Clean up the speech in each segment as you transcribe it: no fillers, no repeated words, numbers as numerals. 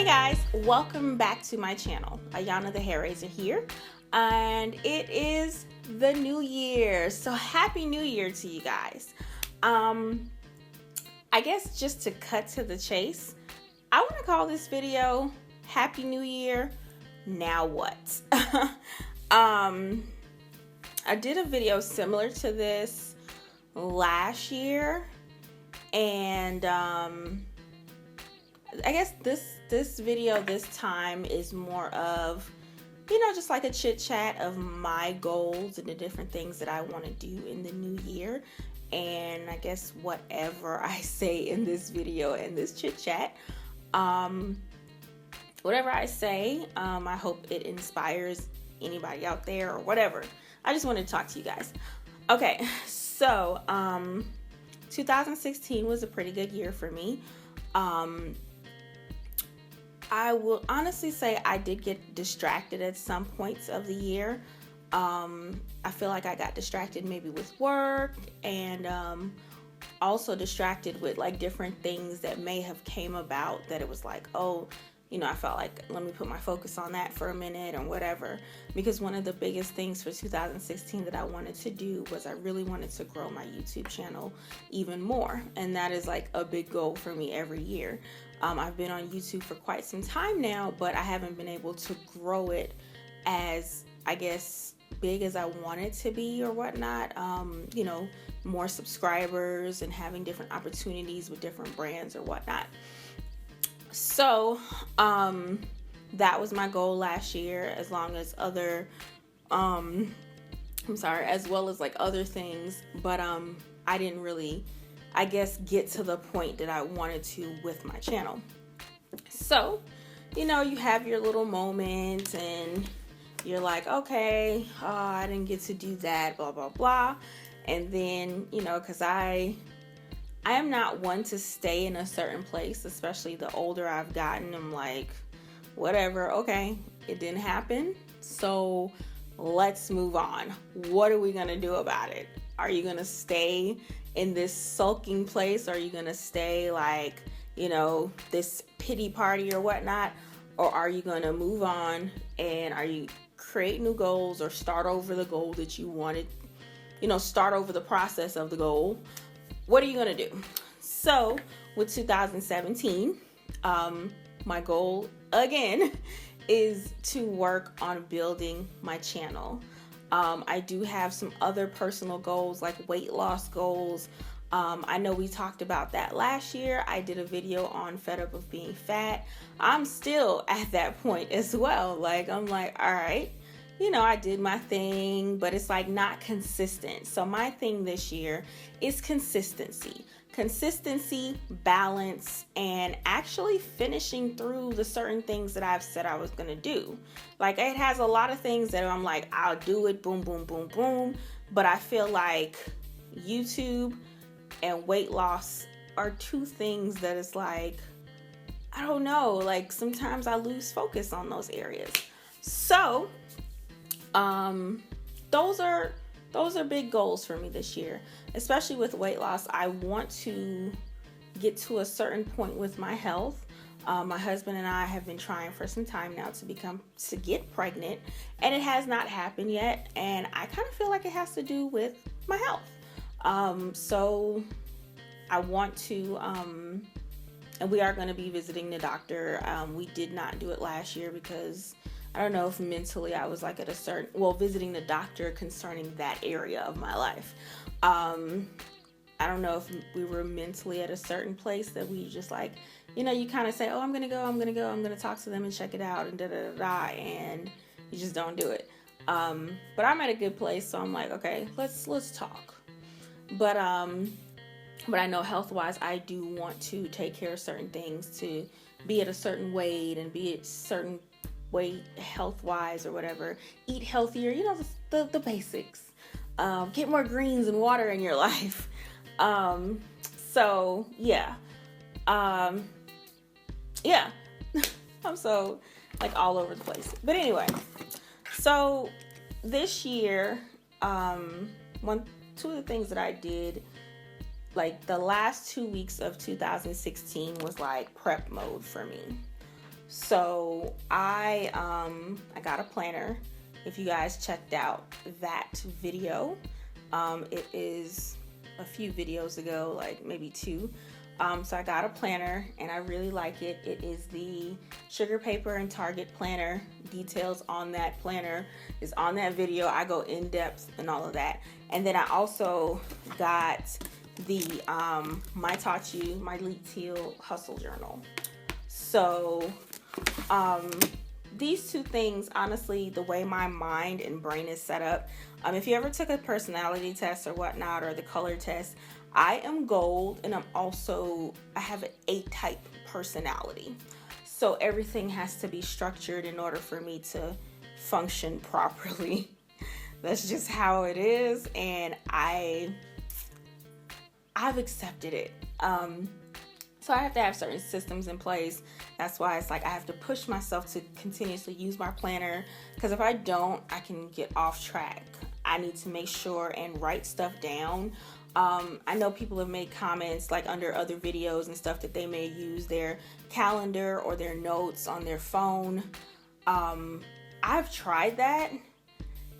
Hey guys, welcome back to my channel. Ayana the Hairraiser here, and it is the new year. So happy new year to you guys. I guess just to cut to the chase, I want to call this video Happy New Year, Now What? I did a video similar to this last year, and I guess this video this time is more of, just like a chit chat of my goals and the different things that I want to do in the new year. And I guess whatever I say in this video and this chit chat, whatever I say, I hope it inspires anybody out there or whatever. I just wanted to talk to you guys. Okay, so 2016 was a pretty good year for me. I will honestly say I did get distracted at some points of the year. I feel like I got distracted maybe with work, and also distracted with like different things that may have came about that it was like, I felt like, let me put my focus on that for a minute or whatever. Because one of the biggest things for 2016 that I wanted to do was I really wanted to grow my YouTube channel even more. And that is like a big goal for me every year. I've been on YouTube for quite some time now, but I haven't been able to grow it as, I guess, big as I want it to be or whatnot. More subscribers and having different opportunities with different brands or whatnot. So, that was my goal last year, as long as other, as well as like other things, but, I didn't really, I guess, get to the point that I wanted to with my channel. So, you have your little moments and you're like, okay, I didn't get to do that, blah, blah, blah. And then, cause I am not one to stay in a certain place, especially the older I've gotten. I'm like, whatever, okay, it didn't happen, so let's move on. What are we gonna do about it? Are you gonna stay in this sulking place? Are you gonna stay like, this pity party or whatnot? Or are you gonna move on and are you create new goals or start over the goal that you wanted, start over the process of the goal? What are you going to do? So with 2017, my goal again is to work on building my channel. I do have some other personal goals like weight loss goals. I know we talked about that last year. I did a video on fed up of being fat. I'm still at that point as well. Like, I'm like, all right, I did my thing, but it's like not consistent. So my thing this year is consistency, balance, and actually finishing through the certain things that I've said I was going to do. Like, it has a lot of things that I'm like, I'll do it, boom, boom, boom, boom. But I feel like YouTube and weight loss are two things that is like, I don't know, like sometimes I lose focus on those areas. So, those are big goals for me this year, especially with weight loss. I want to get to a certain point with my health. My husband and I have been trying for some time now to get pregnant, and it has not happened yet. And I kind of feel like it has to do with my health. So I want to, and we are going to be visiting the doctor. We did not do it last year because I don't know if mentally I was like at visiting the doctor concerning that area of my life. I don't know if we were mentally at a certain place that we just like, you kind of say, oh, I'm going to talk to them and check it out and and you just don't do it. But I'm at a good place. So I'm like, okay, let's talk. But I know health-wise, I do want to take care of certain things, to be at a certain weight and be at certain weight health-wise or whatever. Eat healthier, the basics. Get more greens and water in your life. So yeah. Yeah. I'm so like all over the place. But anyway, so this year, two of the things that I did, like the last 2 weeks of 2016 was like prep mode for me. So I got a planner. If you guys checked out that video, it is a few videos ago, like maybe 2. So I got a planner and I really like it. It is the Sugar Paper and Target planner. Details on that planner is on that video. I go in depth and all of that. And then I also got the My Taught You, My Leap Teal Hustle Journal. So these 2 things, honestly, the way my mind and brain is set up, if you ever took a personality test or whatnot, or the color test, I am gold, and I have an A-type personality. So everything has to be structured in order for me to function properly. That's just how it is, and I've accepted it. So I have to have certain systems in place. That's why it's like I have to push myself to continuously use my planner, because if I don't, I can get off track. I need to make sure and write stuff down. I know people have made comments like under other videos and stuff that they may use their calendar or their notes on their phone. I've tried that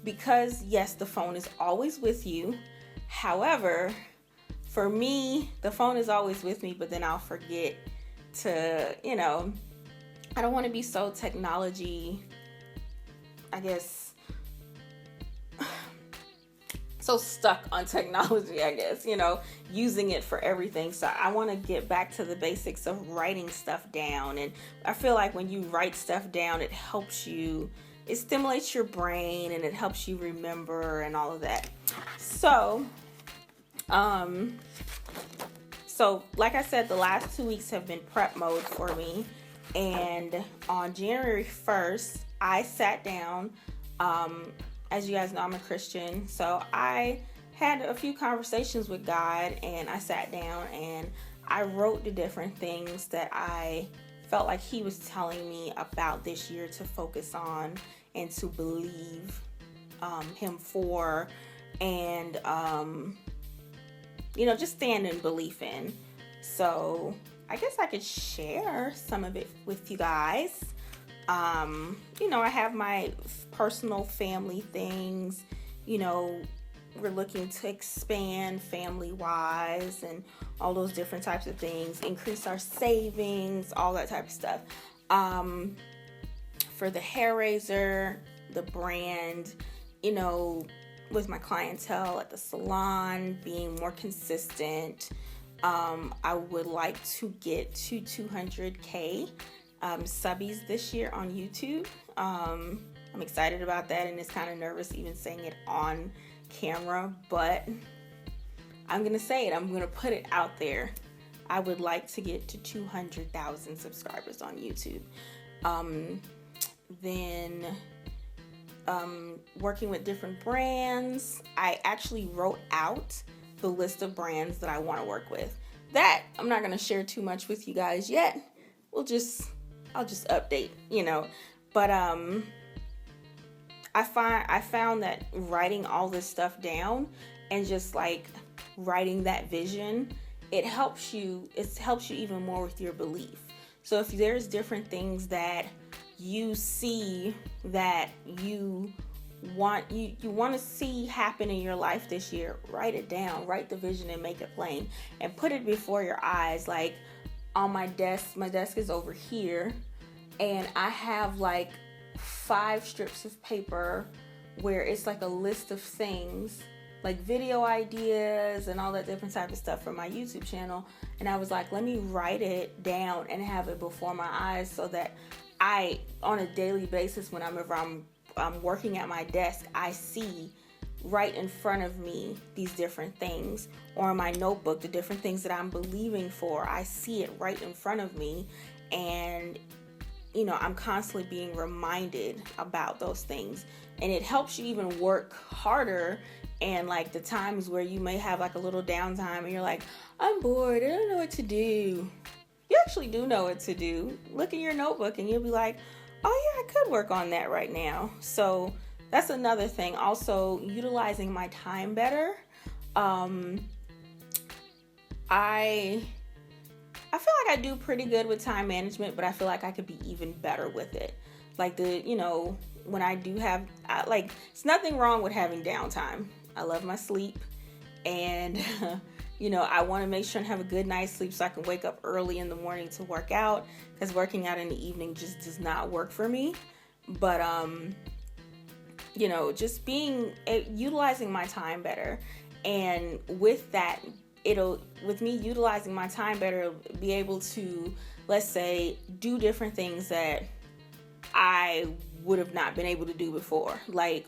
because yes, the phone is always with you. However, for me, the phone is always with me, but then I'll forget to, I don't want to be so technology, I guess, so stuck on technology, I guess, using it for everything. So I want to get back to the basics of writing stuff down. And I feel like when you write stuff down, it helps you, it stimulates your brain and it helps you remember and all of that. So, like I said, the last 2 weeks have been prep mode for me. And on January 1st, I sat down, as you guys know, I'm a Christian, so I had a few conversations with God, and I sat down and I wrote the different things that I felt like He was telling me about this year to focus on and to believe Him for, and just stand in belief in. So I guess I could share some of it with you guys. I have my personal family things, we're looking to expand family-wise and all those different types of things, increase our savings, all that type of stuff. For the hair razor, the brand, with my clientele at the salon, being more consistent, I would like to get to 200K subbies this year on YouTube. I'm excited about that, and it's kind of nervous even saying it on camera, but I'm gonna say it. I'm gonna put it out there. I would like to get to 200,000 subscribers on YouTube. Then working with different brands. I actually wrote out the list of brands that I want to work with. That I'm not gonna share too much with you guys yet. I'll just update, But I found that writing all this stuff down and just like writing that vision, it helps you even more with your belief. So if there's different things that you see that you want to see happen in your life this year, write it down, write the vision and make it plain and put it before your eyes. Like on my desk is over here, and I have like 5 strips of paper where it's like a list of things, like video ideas and all that different type of stuff for my YouTube channel. And I was like, let me write it down and have it before my eyes so that I, on a daily basis, whenever I'm working at my desk, I see right in front of me these different things, or in my notebook, the different things that I'm believing for. I see it right in front of me, and I'm constantly being reminded about those things, and it helps you even work harder. And like the times where you may have like a little downtime and you're like, I'm bored, I don't know what to do. You actually do know what to do. Look in your notebook and you'll be like, oh yeah, I could work on that right now. So that's another thing. Also, utilizing my time better. I I feel like I do pretty good with time management, but I feel like I could be even better with it. Like when I do have, it's nothing wrong with having downtime. I love my sleep, and I want to make sure and have a good night's sleep so I can wake up early in the morning to work out, because working out in the evening just does not work for me. But just utilizing my time better, and with that, with me utilizing my time better, be able to, let's say, do different things that I would have not been able to do before,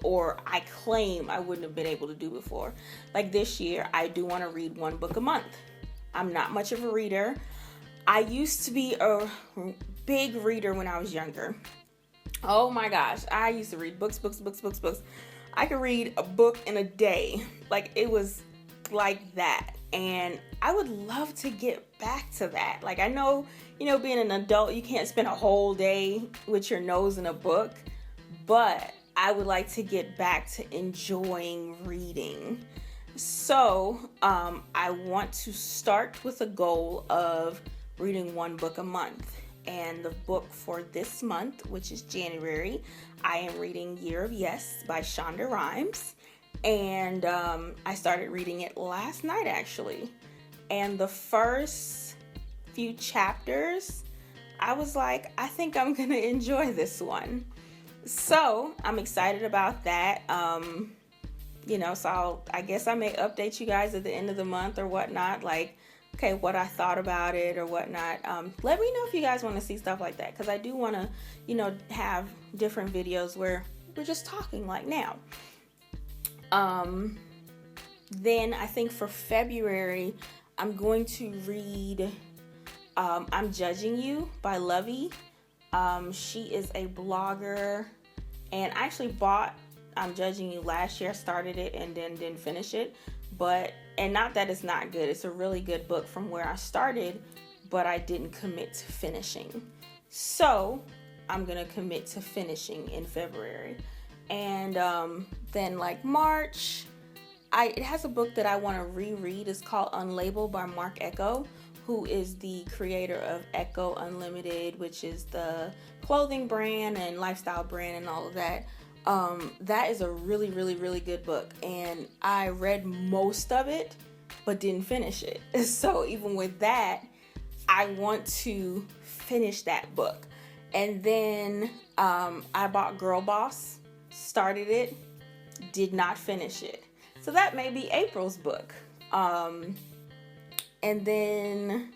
or I claim I wouldn't have been able to do before. Like this year, I do want to read 1 book a month. I'm not much of a reader. I used to be a big reader when I was younger. Oh my gosh, I used to read books. I could read a book in a day. Like, it was like that. And I would love to get back to that. Like, I know, being an adult, you can't spend a whole day with your nose in a book, but I would like to get back to enjoying reading. So, I want to start with a goal of reading 1 book a month. And the book for this month, which is January, I am reading Year of Yes by Shonda Rhimes. And I started reading it last night, actually. And the first few chapters, I was like, I think I'm going to enjoy this one. So I'm excited about that. So I guess I may update you guys at the end of the month or whatnot, like, okay, what I thought about it or whatnot. Let me know if you guys want to see stuff like that, because I do want to, have different videos where we're just talking like now. Then I think for February, I'm going to read I'm Judging You by Lovey. She is a blogger, and I actually bought I'm Judging You last year. I started it and then didn't finish it. And not that it's not good. It's a really good book from where I started, but I didn't commit to finishing. So I'm going to commit to finishing in February. And then March, it has a book that I want to reread. It's called Unlabeled by Mark Ecko, who is the creator of Ecko Unlimited, which is the clothing brand and lifestyle brand and all of that. That is a really, really, really good book. And I read most of it, but didn't finish it. So even with that, I want to finish that book. And then I bought Girl Boss, started it, did not finish it. So that may be April's book. And then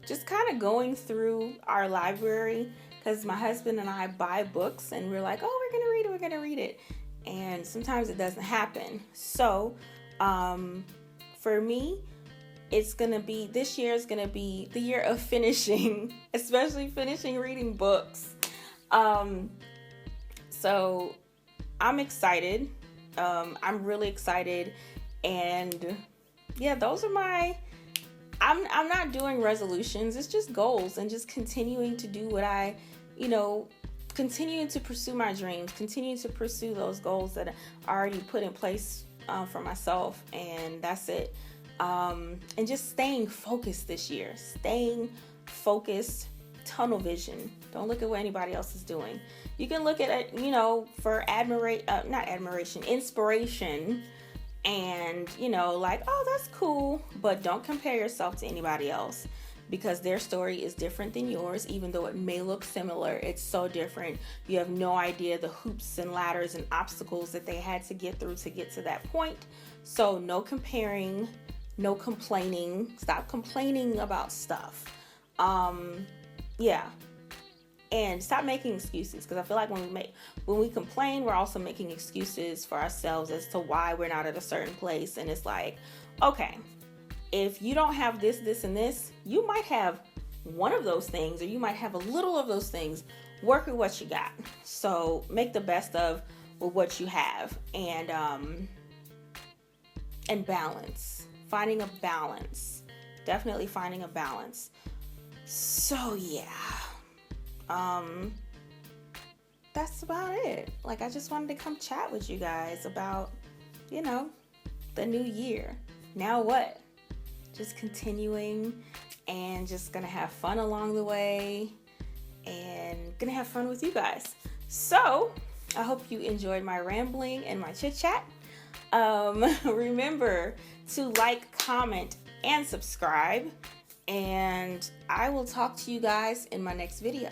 just kind of going through our library, because my husband and I buy books and we're like, oh, we're going to read it. And sometimes it doesn't happen. So for me, this year is going to be the year of finishing, especially finishing reading books. So I'm excited. I'm really excited. And yeah, those are I'm not doing resolutions. It's just goals and just continuing to do what I, continuing to pursue my dreams, continuing to pursue those goals that I already put in place for myself. And that's it. And just staying focused this year, staying focused, tunnel vision. Don't look at what anybody else is doing. You can look at it, for inspiration. And, oh, that's cool. But don't compare yourself to anybody else, because their story is different than yours. Even though it may look similar, it's so different. You have no idea the hoops and ladders and obstacles that they had to get through to get to that point. So no comparing, no complaining. Stop complaining about stuff. Yeah. And stop making excuses, because I feel like when we complain, we're also making excuses for ourselves as to why we're not at a certain place. And it's like, okay, if you don't have this, this, and this, you might have one of those things, or you might have a little of those things. Work with what you got. So make the best of with what you have, and balance. Finding a balance. Definitely finding a balance. So yeah. That's about it. I just wanted to come chat with you guys about, the new year. Now what? Just continuing and just gonna have fun along the way and gonna have fun with you guys. So I hope you enjoyed my rambling and my chit chat. Remember to like, comment, and subscribe, and I will talk to you guys in my next video.